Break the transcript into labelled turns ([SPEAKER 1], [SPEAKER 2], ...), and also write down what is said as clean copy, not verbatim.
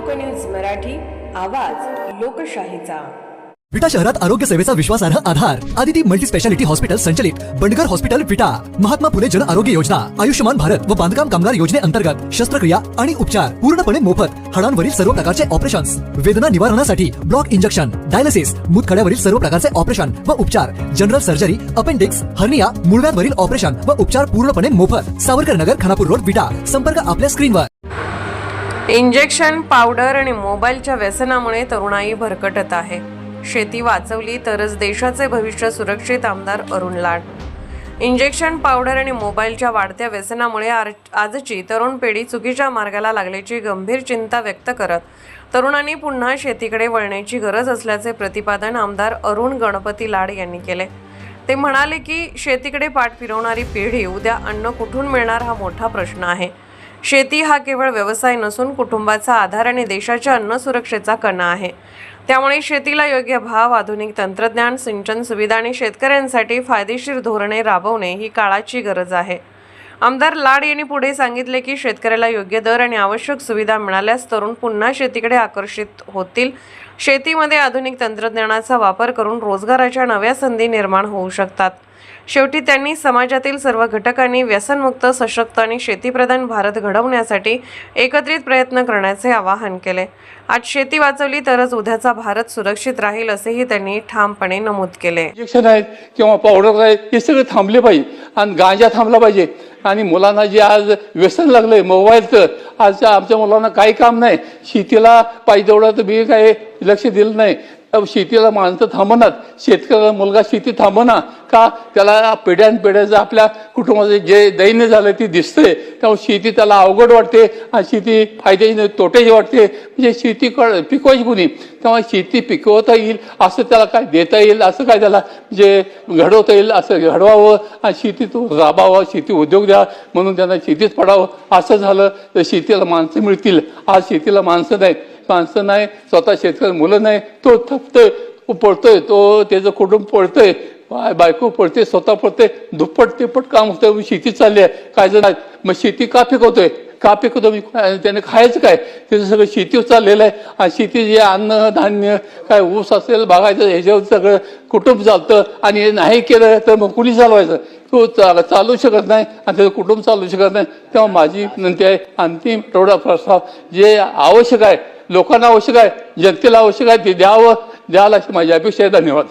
[SPEAKER 1] लोकन्यूज मराठी, आवाज लोकशाहीचा।
[SPEAKER 2] विटा शहरात आरोग्य सेवेचा विश्वासार्ह आधार आदिती मल्टी स्पेशालिटी हॉस्पिटल संचलित बंडगर हॉस्पिटल विटा, महात्मा फुले जन आरोग्य योजना, आयुष्यमान भारत व बांधकाम कामगार योजनेअंतर्गत शस्त्रक्रिया आणि उपचार पूर्णपणे मोफत, हाडांवरील सर्व प्रकारचे ऑपरेशन्स, वेदना निवारणासाठी ब्लॉक इंजेक्शन, डायलिसिस, मूतखड्यावरील सर्व प्रकारचे ऑपरेशन व उपचार, जनरल सर्जरी, अपेंडिक्स, हर्निया, मूळव्याधवरील ऑपरेशन व उपचार पूर्णपणे मोफत। सावरकर नगर, खानापूर रोड, विटा। संपर्क आपल्या स्क्रीनवर।
[SPEAKER 3] इंजेक्शन, पावडर आणि मोबाईलच्या व्यसनामुळे तरुणाई भरकटत आहे। शेती वाचवली तरच देशाचे भविष्य सुरक्षित। आमदार अरुण लाड। इंजेक्शन, पावडर आणि मोबाईलच्या वाढत्या व्यसनामुळे आजची तरुण पिढी चुकीच्या मार्गाला लागल्याची गंभीर चिंता व्यक्त करत तरुणांनी पुन्हा शेतीकडे वळण्याची गरज असल्याचे प्रतिपादन आमदार अरुण गणपती लाड यांनी केले। ते म्हणाले की शेतीकडे पाठ फिरवणारी पिढी उद्या अन्न कुठून मिळणार हा मोठा प्रश्न आहे। शेती हा केवळ व्यवसाय नसून कुटुंबाचा आधार आणि देशाच्या अन्न सुरक्षेचा कणा आहे। त्यामुळे शेतीला योग्य भाव, आधुनिक तंत्रज्ञान, सिंचन सुविधा आणि शेतकऱ्यांसाठी फायदेशीर धोरणे राबवणे ही काळाची गरज आहे। आमदार लाड यांनी पुढे सांगितले की शेतकऱ्याला योग्य दर आणि आवश्यक सुविधा मिळाल्यास तरुण पुन्हा शेतीकडे आकर्षित होतील। शेतीमध्ये आधुनिक तंत्रज्ञानाचा वापर करून रोजगाराच्या नव्या संधी निर्माण होऊ शकतात। शेवटी त्यांनी समाजातील सर्व घटकांनी व्यसनमुक्त, सशक्त आणि शेतीप्रधान भारत घडवण्यासाठी एकत्रित प्रयत्न करण्याचे आवाहन केले। आज शेती वाचवली तरच उद्याचा भारत सुरक्षित राहील असेही त्यांनी ठामपणे नमूद केले।
[SPEAKER 4] इंजेक्शन आहेत किंवा पावडर आहेत हे सगळे थांबले पाहिजे आणि गांजा थांबला पाहिजे। आणि मुलांना जे आज व्यसन लागलंय मोबाईलचं, आज आमच्या मुलांना काही काम नाही, शेतीला पाहिजे तेवढं तर बी काही लक्ष दिलं नाही। शेतीला माणसं थांबणार, शेतकऱ्याला मुलगा शेती थांबणार का? त्याला पिढ्यानपिढ्याचं आपल्या कुटुंबाचं जे दैन्य झालं ते दिसतंय, त्यामुळे शेती त्याला अवघड वाटते आणि शेती फायद्याची नाही तोट्याची वाटते। म्हणजे शेती पिकवायची कुणी, तेव्हा शेती पिकवता येईल असं त्याला काय देता येईल, असं काय त्याला म्हणजे घडवता येईल असं घडवावं आणि शेतीत राबावं, शेती उद्योग द्या म्हणून त्यांना शेतीत पडावं। असं झालं तर शेतीला माणसं मिळतील। आज शेतीला माणसं नाही, स्वतः शेतकरी मुलं नाही, तो थकतोय, तो पळतोय, तो त्याचं कुटुंब पळतोय, बायको पळते, स्वतः पळते, दुप्पट तिप्पट काम होतं, शेती चालली आहे। काय जण मग शेती का पिकवतोय त्याने खायचं काय? त्याचं सगळं शेतीवर चाललेलं आहे आणि शेती जे अन्न धान्य काय ऊस असेल बागायचं ह्याच्यावर सगळं कुटुंब चालतं आणि हे नाही केलं तर मग कुणी चालवायचं? तो चालू शकत नाही आणि त्याचं कुटुंब चालू शकत नाही। तेव्हा माझी विनंती आहे, अंतिम तेवढा प्रस्ताव जे आवश्यक आहे, लोकांना आवश्यक आहे, जनतेला आवश्यक आहे ते द्यावं, द्यायला माझी अपेक्षा आहे। धन्यवाद।